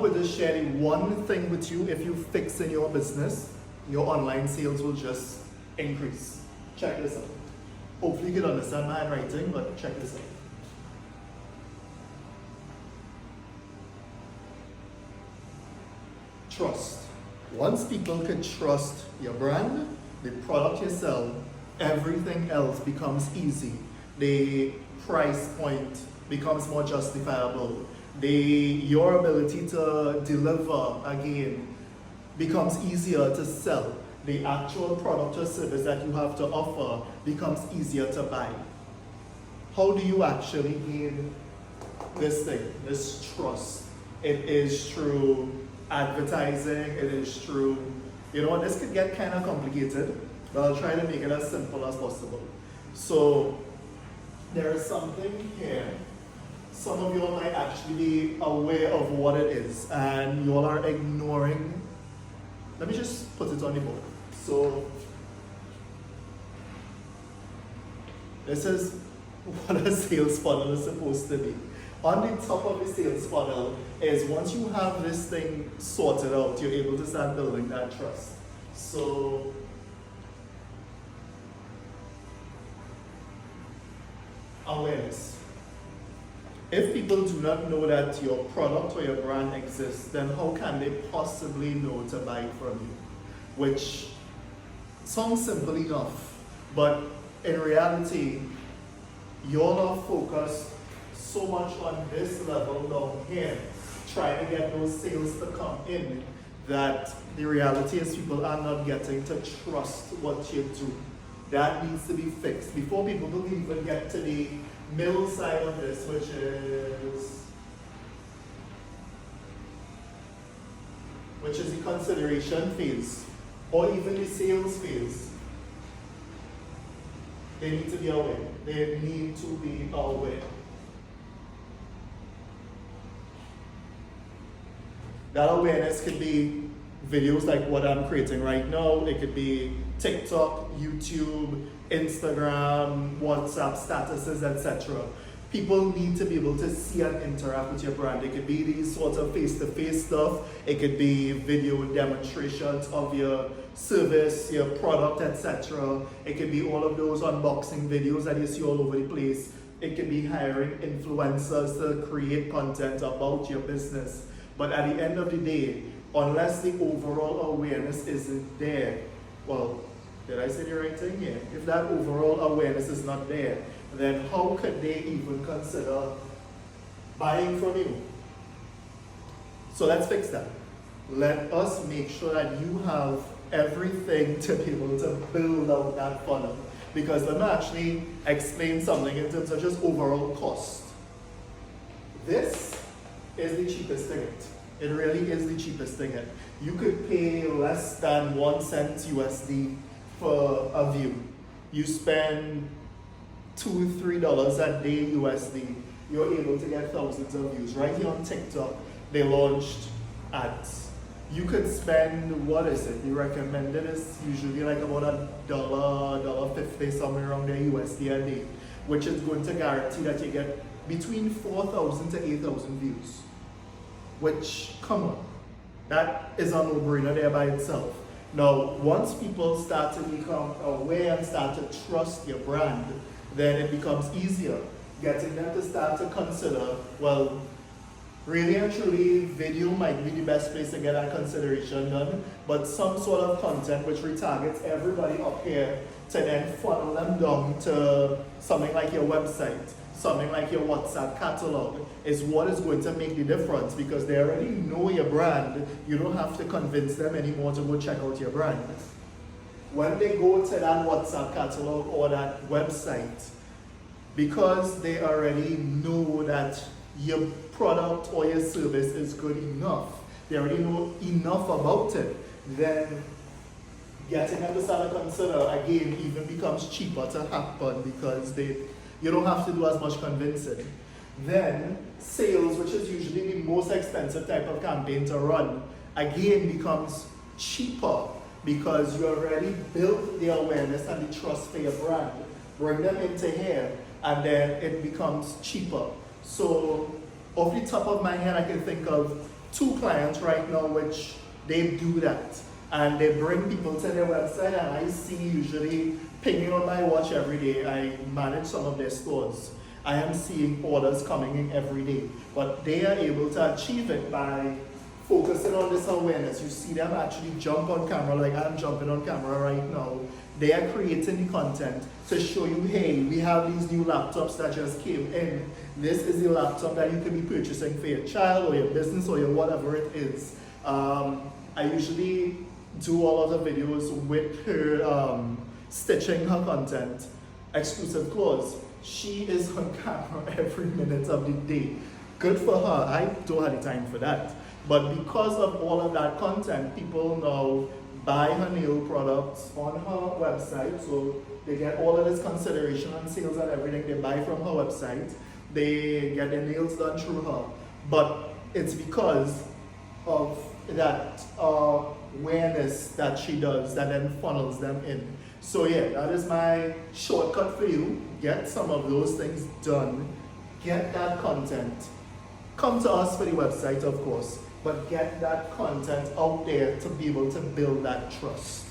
would just share the one thing with you. If you fix in your business, your online sales will just increase. Check this out. Hopefully you can understand my handwriting, but check this out. Trust. Once people can trust your brand, the product you sell, everything else becomes easy. The price point becomes more justifiable. Your ability to deliver again becomes easier to sell. The actual product or service that you have to offer becomes easier to buy. How do you actually gain this thing, this trust? It is through advertising, it is through, this could get kind of complicated, but I'll try to make it as simple as possible. So there is something here. Some of you all might actually be aware of what it is, and you all are ignoring. Let me just put it on the board. So this is what a sales funnel is supposed to be. On the top of the sales funnel is, once you have this thing sorted out, you're able to start building that trust. So awareness. If people do not know that your product or your brand exists, then how can they possibly know to buy from you? Which sounds simple enough, but in reality, you're not focused so much on this level down here, trying to get those sales to come in, that the reality is people are not getting to trust what you do. That needs to be fixed before people will even get to the middle side of this, which is the consideration phase, or even the sales phase. They need to be aware. They need to be aware. That awareness could be videos like what I'm creating right now. It could be TikTok, YouTube, Instagram, WhatsApp statuses, etc. People need to be able to see and interact with your brand. It could be these sorts of face-to-face stuff. It could be video demonstrations of your service, your product, etc. It could be all of those unboxing videos that you see all over the place. It could be hiring influencers to create content about your business. But at the end of the day, unless the overall awareness isn't there, well, did I say the right thing? Yeah. If that overall awareness is not there, then how could they even consider buying from you? So let's fix that. Let us make sure that you have everything to be able to build out that funnel. Because let me actually explain something in terms of just overall cost. This is the cheapest ticket. It really is the cheapest ticket. You could pay less than 1 cent USD for a view. You spend $2-3 a day USD, you're able to get thousands of views. Right here on TikTok, they launched ads. You could spend, what is it? The recommended is usually like about $1.50, somewhere around there USD a day, which is going to guarantee that you get between 4,000 to 8,000 views. Which, come on, that is a no-brainer there by itself. Now, once people start to become aware and start to trust your brand, then it becomes easier getting them to start to consider, well, really and truly, video might be the best place to get that consideration done, but some sort of content which retargets everybody up here to then funnel them down to something like your website, something like your WhatsApp catalog, is what is going to make the difference, because they already know your brand. You don't have to convince them anymore to go check out your brand. When they go to that WhatsApp catalog or that website, because they already know that your product or your service is good enough, they already know enough about it, then getting them to start to consider again even becomes cheaper to happen, because you don't have to do as much convincing. Then sales, which is usually the most expensive type of campaign to run, again becomes cheaper, because you already built the awareness and the trust for your brand. Bring them into here, and then it becomes cheaper. So off the top of my head, I can think of two clients right now which they do that. And they bring people to their website, and I see usually pinging on my watch every day. I manage some of their stores. I am seeing orders coming in every day. But they are able to achieve it by focusing on this awareness. You see them actually jump on camera like I'm jumping on camera right now. They are creating the content to show you, hey, we have these new laptops that just came in. This is the laptop that you can be purchasing for your child or your business or your whatever it is. I usually do all of the videos with her stitching her content, exclusive clothes. She is on camera every minute of the day. Good for her. I don't have the time for that. But because of all of that content, people now buy her nail products on her website. So they get all of this consideration and sales and everything. They buy from her website. They get their nails done through her. But it's because of that awareness that she does that then funnels them in. So yeah, that is my shortcut for you. Get some of those things done. Get that content. Come to us for the website, of course, but get that content out there to be able to build that trust.